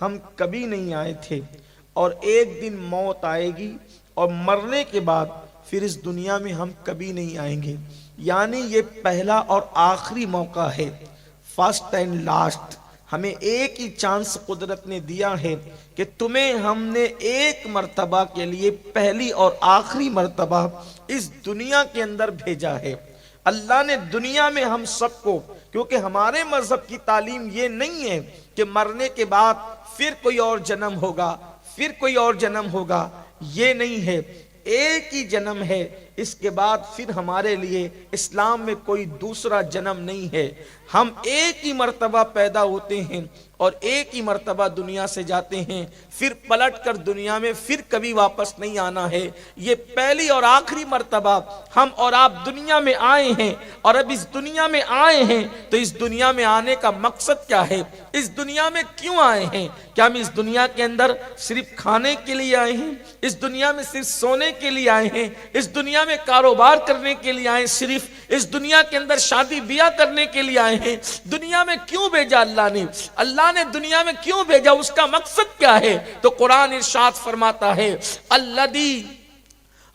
ہم کبھی نہیں آئے تھے، اور ایک دن موت آئے گی اور مرنے کے بعد پھر اس دنیا میں ہم کبھی نہیں آئیں گے۔ یعنی یہ پہلا اور آخری موقع ہے، فرسٹ اینڈ لاسٹ۔ ہمیں ایک ہی چانس قدرت نے دیا ہے کہ تمہیں ہم نے ایک مرتبہ کے لیے پہلی اور آخری مرتبہ اس دنیا کے اندر بھیجا ہے۔ اللہ نے دنیا میں ہم سب کو، کیونکہ ہمارے مذہب کی تعلیم یہ نہیں ہے کہ مرنے کے بعد پھر کوئی اور جنم ہوگا، پھر کوئی اور جنم ہوگا، یہ نہیں ہے، ایک ہی جنم ہے، اس کے بعد پھر ہمارے لیے اسلام میں کوئی دوسرا جنم نہیں ہے۔ ہم ایک ہی مرتبہ پیدا ہوتے ہیں اور ایک ہی مرتبہ دنیا سے جاتے ہیں، پھر پلٹ کر دنیا میں پھر کبھی واپس نہیں آنا ہے۔ یہ پہلی اور آخری مرتبہ ہم اور آپ دنیا میں آئے ہیں، اور اب اس دنیا میں آئے ہیں تو اس دنیا میں آنے کا مقصد کیا ہے؟ اس دنیا میں کیوں آئے ہیں؟ کیا ہم اس دنیا کے اندر صرف کھانے کے لیے آئے ہیں؟ اس دنیا میں صرف سونے کے لیے آئے ہیں؟ اس دنیا میں کاروبار کرنے کے لیے آئے؟ صرف اس دنیا کے اندر شادی بیاہ کرنے کے لیے آئے ہیں؟ دنیا میں کیوں بھیجا اللہ نے؟ اللہ نے دنیا میں کیوں بھیجا؟ اس کا مقصد کیا ہے؟ تو قرآن ارشاد فرماتا ہے الذی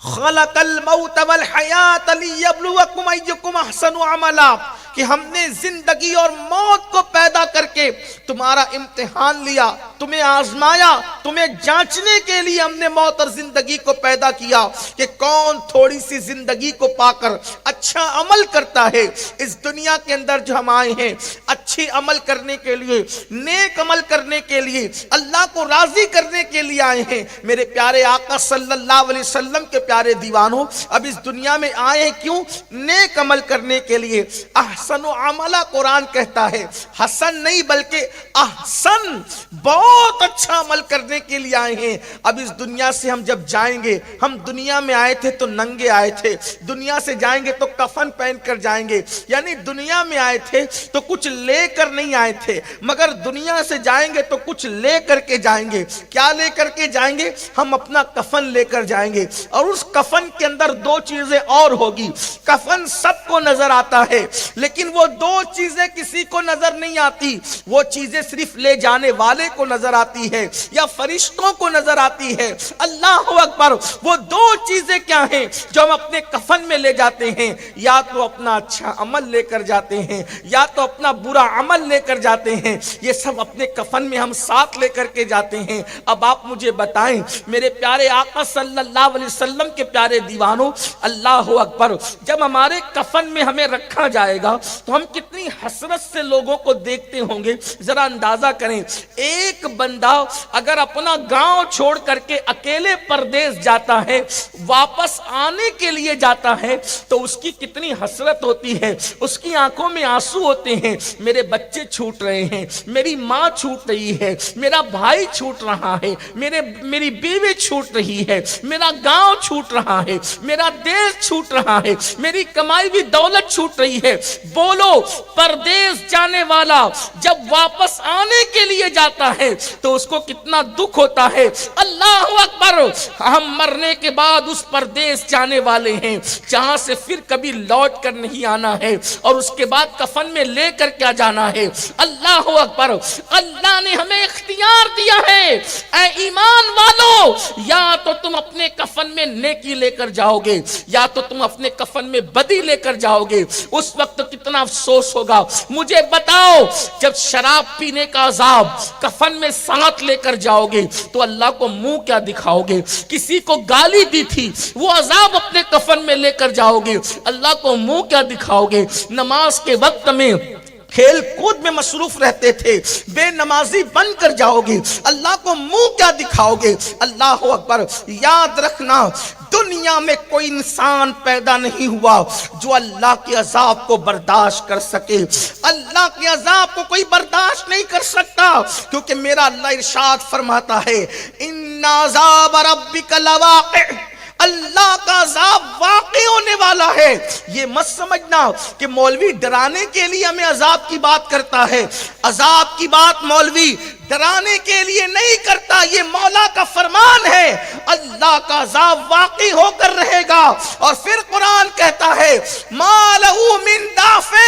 خلق الموت والحیات لیبلوکم ایکم احسن عملا، کہ ہم نے زندگی اور موت کو پیدا کر کے تمہارا امتحان لیا، تمہیں آزمایا، تمہیں جانچنے کے لیے ہم نے موت اور زندگی کو پیدا کیا کہ کون تھوڑی سی زندگی کو پا کر اچھا عمل کرتا ہے۔ اس دنیا کے اندر جو ہم آئے ہیں اچھی عمل کرنے کے لیے، نیک عمل کرنے کے لیے، اللہ کو راضی کرنے کے لیے آئے ہیں۔ میرے پیارے آقا صلی اللہ علیہ وسلم کے پیارے دیوانوں، اب اس دنیا میں آئے ہیں کیوں؟ نیک عمل کرنے کے لیے۔ احسن عملہ قرآن کہتا ہے، حسن نہیں بلکہ احسن، بہت اچھا عمل کرنے کے لیے آئے ہیں۔ اب اس دنیا سے ہم جب جائیں گے، ہم دنیا میں آئے تھے تو ننگے آئے تھے، دنیا سے جائیں گے تو کفن پہن کر جائیں گے، یعنی دنیا میں آئے تھے تو کچھ لے کر نہیں آئے تھے، مگر دنیا سے جائیں گے تو کچھ لے کر کے جائیں گے۔ کیا لے کر کے جائیں گے؟ ہم اپنا کفن لے کر جائیں گے، اور اس کفن کے اندر دو چیزیں اور ہوگی۔ کفن سب کو نظر آتا ہے، لیکن وہ دو چیزیں کسی کو نظر نہیں آتی۔ وہ چیزیں صرف لے جانے والے کو نظر آتی ہے یا فرشتوں کو نظر آتی ہے۔ اللہ اکبر! وہ دو چیزیں کیا ہیں جو ہم اپنے کفن میں لے جاتے ہیں؟ یا تو اپنا اچھا عمل لے کر جاتے ہیں، یا تو اپنا برا عمل لے کر جاتے ہیں۔ یہ سب اپنے کفن میں ہم ساتھ لے کر کے جاتے ہیں۔ اب آپ مجھے بتائیں میرے پیارے آقا صلی اللہ علیہ وسلم کے پیارے دیوانوں، اللہ اکبر، جب ہمارے کفن میں ہمیں رکھا جائے گا تو ہم کتنی حسرت سے لوگوں کو دیکھتے ہوں گے۔ ذرا اندازہ کریں، ایک بندہ اگر اپنا گاؤں چھوڑ کر کے اکیلے پردیس جاتا ہے، واپس آنے کے لیے جاتا ہے، تو اس کی کتنی حسرت ہوتی ہے، اس کی آنکھوں میں آنسو ہوتے ہیں۔ میرے بچے چھوٹ رہے ہیں، میری ماں چھوٹ رہی ہے، میرا بھائی چھوٹ رہا ہے، میری بیوی چھوٹ رہی ہے، میرا گاؤں چھوٹ رہا ہے، میرا دیش چھوٹ رہا ہے، میری کمائی ہوئی دولت چھوٹ رہی ہے۔ بولو، پردیس جانے والا جب واپس آنے کے لیے جاتا ہے تو اس کو کتنا دکھ ہوتا ہے۔ اللہ اکبر! ہم مرنے کے بعد اس پردیس جانے والے ہیں جہاں سے پھر کبھی لوٹ کر نہیں آنا ہے، اور اس کے بعد کفن میں لے کر کیا جانا ہے۔ اللہ اکبر! اللہ نے ہمیں اختیار دیا ہے، اے ایمان والو، یا تو تم اپنے کفن میں نیکی لے کر جاؤ گے، یا تو تم اپنے کفن میں بدی لے کر جاؤ گے۔ اس وقت کتنا افسوس ہوگا۔ مجھے بتاؤ، جب شراب پینے کا عذاب کفن میں ساتھ لے کر جاؤ گے تو اللہ کو منہ کیا دکھاؤ گے؟ کسی کو گالی دی تھی، وہ عذاب اپنے کفن میں لے کر جاؤ گے، اللہ کو منہ کیا دکھاؤ گے؟ نماز کے وقت میں کھیل کود میں مصروف رہتے تھے، بے نمازی بن کر جاؤ گے، اللہ کو منہ کیا دکھاؤ گے؟ اللہ اکبر! یاد رکھنا، دنیا میں کوئی انسان پیدا نہیں ہوا جو اللہ کے عذاب کو برداشت کر سکے۔ اللہ کے عذاب کو کوئی برداشت نہیں کر سکتا، کیونکہ میرا اللہ ارشاد فرماتا ہے ان عذاب ربک لواقع، اللہ کا عذاب واقع ہونے والا ہے۔ یہ مت سمجھنا کہ مولوی ڈرانے کے لیے ہمیں عذاب کی بات کرتا ہے۔ عذاب کی بات مولوی ڈرانے کے لیے نہیں کرتا، یہ مولا کا فرمان ہے، اللہ کا عذاب واقعی ہو کر رہے گا۔ اور پھر قرآن کہتا ہے ما لہو من دافع،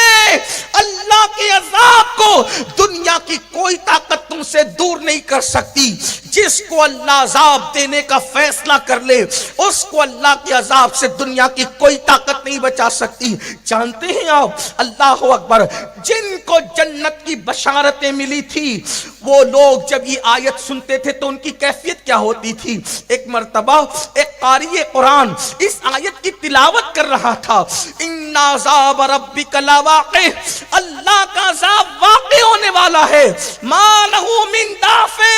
اللہ کے عذاب کو دنیا کی کوئی طاقت تم سے دور نہیں کر سکتی۔ جس کو اللہ عذاب دینے کا فیصلہ کر لے اس کو اللہ کے عذاب سے دنیا کی کوئی طاقت نہیں بچا سکتی۔ جانتے ہیں آپ، اللہ اکبر، جن کو جنت کی بشارتیں ملی تھی وہ لوگ جب یہ آیت سنتے تھے تو ان کی کیفیت کیا ہوتی تھی؟ ایک مرتبہ ایک قاری قرآن اس آیت کی تلاوت کر رہا تھا، ان عذاب ربک لواقع، اللہ کا عذاب واقع ہونے والا ہے، ما لہو من دافع،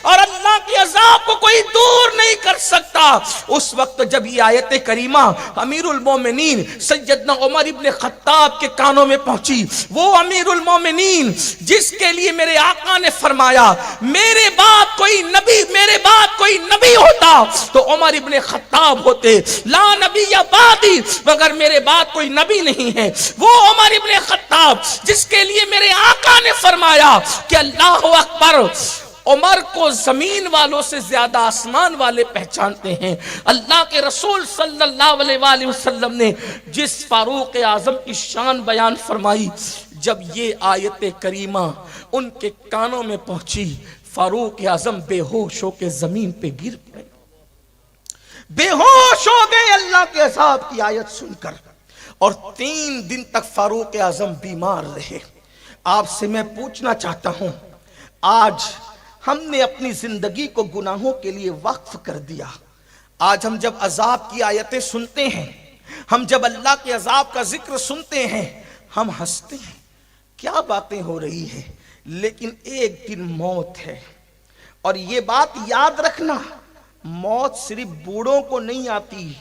اور اللہ کے عذاب کو کوئی دور نہیں کر سکتا۔ اس وقت جب یہ آیت کریمہ امیر المومنین سیدنا عمر ابن خطاب کے کانوں میں پہنچی، وہ امیر المومنین جس کے لیے میرے آقا نے فرمایا میرے بعد کوئی نبی ہوتا تو عمر ابن خطاب ہوتے، لا نبی بعدی، مگر میرے بعد کوئی نبی نہیں ہے، وہ عمر ابن خطاب جس کے لیے میرے آقا نے فرمایا کہ اللہ اکبر، عمر کو زمین والوں سے زیادہ آسمان والے پہچانتے ہیں۔ اللہ کے رسول صلی اللہ علیہ وآلہ وسلم نے جس فاروق اعظم کی شان بیان فرمائی، جب یہ آیت کریمہ ان کے کانوں میں پہنچی، فاروق اعظم بے ہوش ہو کے زمین پہ گر پڑے، بے ہوش ہو گئے اللہ کے عذاب کی آیت سن کر، اور 3 دن تک فاروق اعظم بیمار رہے۔ آپ سے میں پوچھنا چاہتا ہوں، آج ہم نے اپنی زندگی کو گناہوں کے لیے وقف کر دیا، آج ہم جب عذاب کی آیتیں سنتے ہیں، ہم جب اللہ کے عذاب کا ذکر سنتے ہیں، ہم ہنستے ہیں، کیا باتیں ہو رہی ہیں، لیکن ایک دن موت ہے۔ اور یہ بات یاد رکھنا، موت صرف بوڑھوں کو نہیں آتی،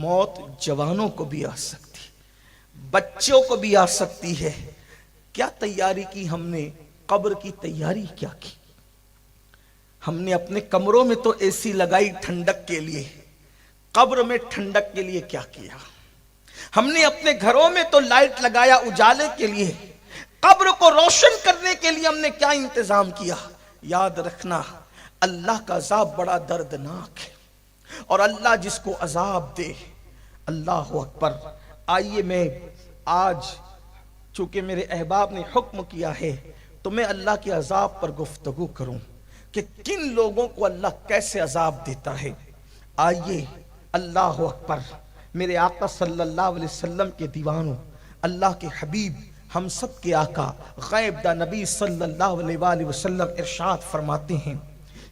موت جوانوں کو بھی آ سکتی، بچوں کو بھی آ سکتی ہے۔ کیا تیاری کی ہم نے؟ قبر کی تیاری کیا کی؟ ہم نے اپنے کمروں میں تو اے سی لگائی ٹھنڈک کے لیے، قبر میں ٹھنڈک کے لیے کیا کیا؟ ہم نے اپنے گھروں میں تو لائٹ لگایا اجالے کے لیے، قبر کو روشن کرنے کے لیے ہم نے کیا انتظام کیا؟ یاد رکھنا، اللہ کا عذاب بڑا دردناک ہے، اور اللہ جس کو عذاب دے، اللہ اکبر۔ آئیے میں آج چونکہ میرے احباب نے حکم کیا ہے تو میں اللہ کے عذاب پر گفتگو کروں کہ کن لوگوں کو اللہ کیسے عذاب دیتا ہے۔ آئیے، اللہ اکبر، میرے آقا صلی اللہ علیہ وسلم کے دیوانوں، اللہ کے حبیب، ہم سب کے آقا غیب دا نبی صلی اللہ علیہ وآلہ وسلم ارشاد فرماتے ہیں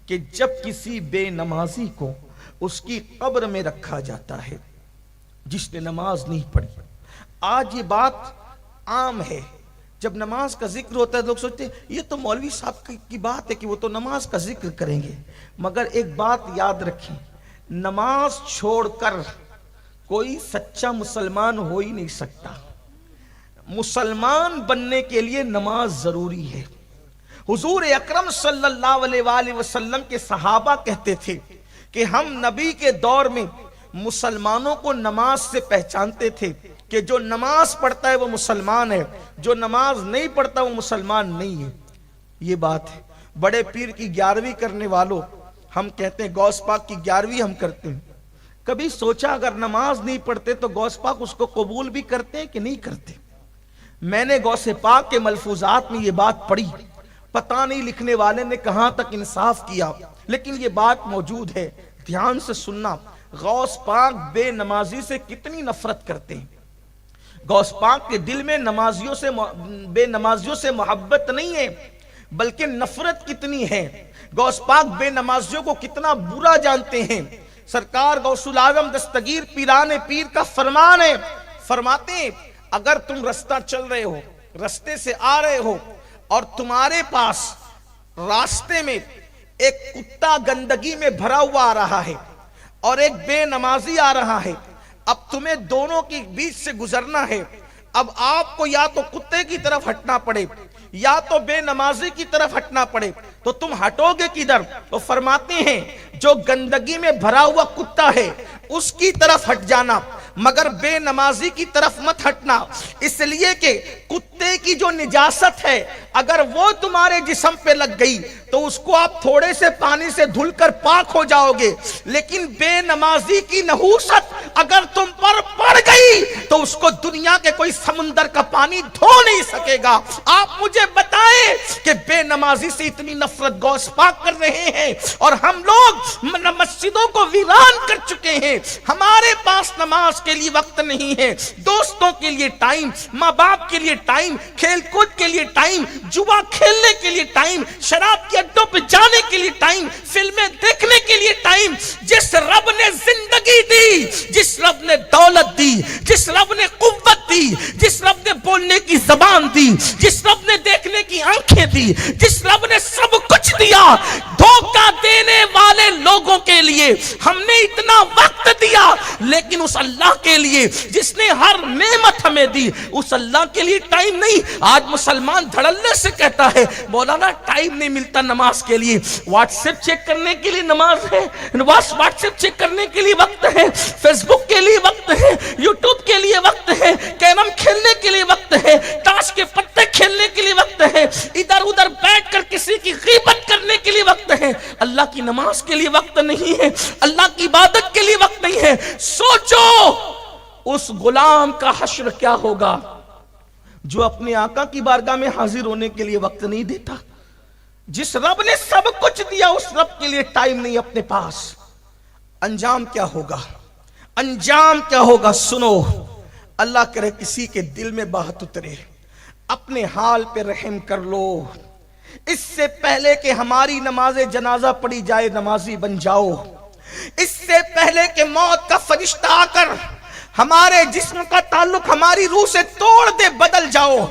کہ جب کسی بے نمازی کو اس کی قبر میں رکھا جاتا ہے جس نے نماز نہیں پڑھی، آج یہ بات عام ہے، جب نماز کا ذکر ہوتا ہے لوگ سوچتے ہیں یہ تو مولوی صاحب کی بات ہے کہ وہ تو نماز کا ذکر کریں گے، مگر ایک بات یاد رکھیں، نماز چھوڑ کر کوئی سچا مسلمان ہو ہی نہیں سکتا۔ مسلمان بننے کے لیے نماز ضروری ہے۔ حضور اکرم صلی اللہ علیہ وآلہ وسلم کے صحابہ کہتے تھے کہ ہم نبی کے دور میں مسلمانوں کو نماز سے پہچانتے تھے کہ جو نماز پڑھتا ہے وہ مسلمان ہے، جو نماز نہیں پڑھتا وہ مسلمان نہیں ہے۔ یہ بات ہے۔ بڑے پیر کی 11ویں کرنے والوں، ہم کہتے ہیں غوث پاک کی 11ویں ہم کرتے ہیں، کبھی سوچا اگر نماز نہیں پڑھتے تو غوث پاک اس کو قبول بھی کرتے ہیں کہ نہیں کرتے؟ میں نے غوث پاک کے ملفوظات میں یہ بات پڑھی، پتہ نہیں لکھنے والے نے کہاں تک انصاف کیا، لیکن یہ بات موجود ہے، دھیان سے سننا۔ غوث پاک بے نمازی سے کتنی نفرت کرتے ہیں۔ غوث پاک کے دل میں بے نمازیوں سے محبت نہیں ہے، بلکہ نفرت کتنی ہے۔ غوث پاک بے نمازیوں کو کتنا برا جانتے ہیں۔ سرکار غوث العظم دستگیر پیران پیر کا فرمان ہے، فرماتے ہیں اگر تم رستہ چل رہے ہو، رستے سے آ رہے ہو اور تمہارے پاس راستے میں ایک کتا گندگی میں بھرا ہوا آ رہا ہے اور ایک بے نمازی آ رہا ہے، اب تمہیں دونوں کے بیچ سے گزرنا ہے، اب آپ کو یا تو کتے کی طرف ہٹنا پڑے یا تو بے نمازی کی طرف ہٹنا پڑے، تو تم ہٹو گے کدھر؟ تو فرماتے ہیں جو گندگی میں بھرا ہوا کتا ہے اس کی طرف ہٹ جانا، مگر بے نمازی کی طرف مت ہٹنا، اس لیے کہ کتے کی جو نجاست ہے اگر وہ تمہارے جسم پہ لگ گئی تو اس کو آپ تھوڑے سے پانی سے دھل کر پاک ہو جاؤ گے، لیکن بے نمازی کی نحوست اگر تم پر پڑ گئی تو اس کو دنیا کے کوئی سمندر کا پانی دھو نہیں سکے گا۔ آپ مجھے بتائیں کہ بے نمازی سے اتنی نفرت گوش پاک کر رہے ہیں اور ہم لوگ مسجدوں کو ویران کر چکے ہیں، ہمارے پاس نماز کے لیے وقت نہیں ہے، دوستوں کے لیے ٹائم، ماں باپ کے لیے ٹائم، کھیل کود کے لیے ٹائم، جوا کھیلنے کے لیے ٹائم، شراب کے اڈوں پہ جانے کے لیے ٹائم، فلمیں دیکھنے کے لیے ٹائم۔ جس رب نے زندگی دی، جس رب نے دولت دی، جس رب نے قوت دی، جس رب نے بولنے کی زبان دی، جس رب نے دیکھنے کی آنکھیں دی، جس رب نے سب کچھ دیا، دھوکہ دینے والے لوگوں کے لیے ہم نے اتنا وقت دیا، لیکن اس اللہ کے لیے جس نے ہر نعمت ہمیں دی، اس اللہ کے لیے ٹائم نہیں۔ آج مسلمان دھڑلے سے کہتا ہے مولانا ٹائم نہیں ملتا نماز کے لیے، واٹس ایپ چیک کرنے کے لیے نماز ہے، واٹس ایپ چیک کرنے کے لیے وقت ہے، فیس بک کے لیے وقت ہے، یوٹیوب کے لیے وقت ہے، کیرم کھیلنے کے لیے وقت ہے، تاش کے پتے کھیلنے کے لیے وقت ہے، ادھر ادھر بیٹھ کر کسی کی غیبت کرنے کے لیے وقت ہے، اللہ کی نماز کے لیے وقت نہیں ہے، اللہ کی عبادت کے لیے وقت نہیں ہے۔ سوچو اس غلام کا حشر کیا ہوگا جو اپنے آقا کی بارگاہ میں حاضر ہونے کے لیے وقت نہیں دیتا۔ جس رب نے سب کچھ دیا اس رب کے لیے ٹائم نہیں اپنے پاس، انجام کیا ہوگا؟ انجام کیا ہوگا؟ سنو، اللہ کرے کسی کے دل میں بات اترے، اپنے حال پہ رحم کر لو، اس سے پہلے کہ ہماری نماز جنازہ پڑھی جائے نمازی بن جاؤ، اس سے پہلے کہ موت کا فرشتہ آ کر ہمارے جسم کا تعلق ہماری روح سے توڑ دے بدل جاؤ،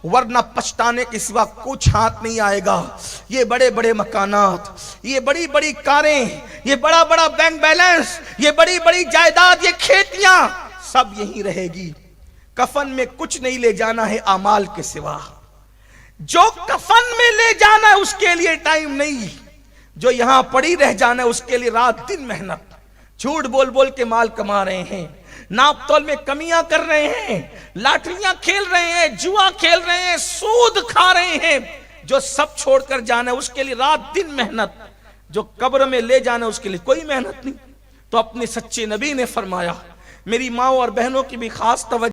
ورنہ پچھتانے کے سوا کچھ ہاتھ نہیں آئے گا۔ یہ بڑے بڑے مکانات، یہ بڑی بڑی کاریں، یہ بڑا بڑا بینک بیلنس، یہ بڑی بڑی جائیداد، یہ کھیتیاں سب یہیں رہے گی، کفن میں کچھ نہیں لے جانا ہے اعمال کے سوا۔ جو کفن میں لے جانا ہے اس کے لیے ٹائم نہیں، جو یہاں پڑی رہ جانا ہے اس کے لیے رات دن محنت، جھوٹ بول بول کے مال کما رہے ہیں، ناپ تول میں کمیاں کر رہے ہیں، لاٹریاں کھیل رہے ہیں، جوا کھیل رہے ہیں، سود کھا رہے ہیں۔ جو سب چھوڑ کر جانا ہے اس کے لیے رات دن محنت، جو قبر میں لے جانا ہے اس کے لیے کوئی محنت نہیں۔ تو اپنے سچے نبی نے فرمایا، میری ماں اور بہنوں کی بھی خاص توجہ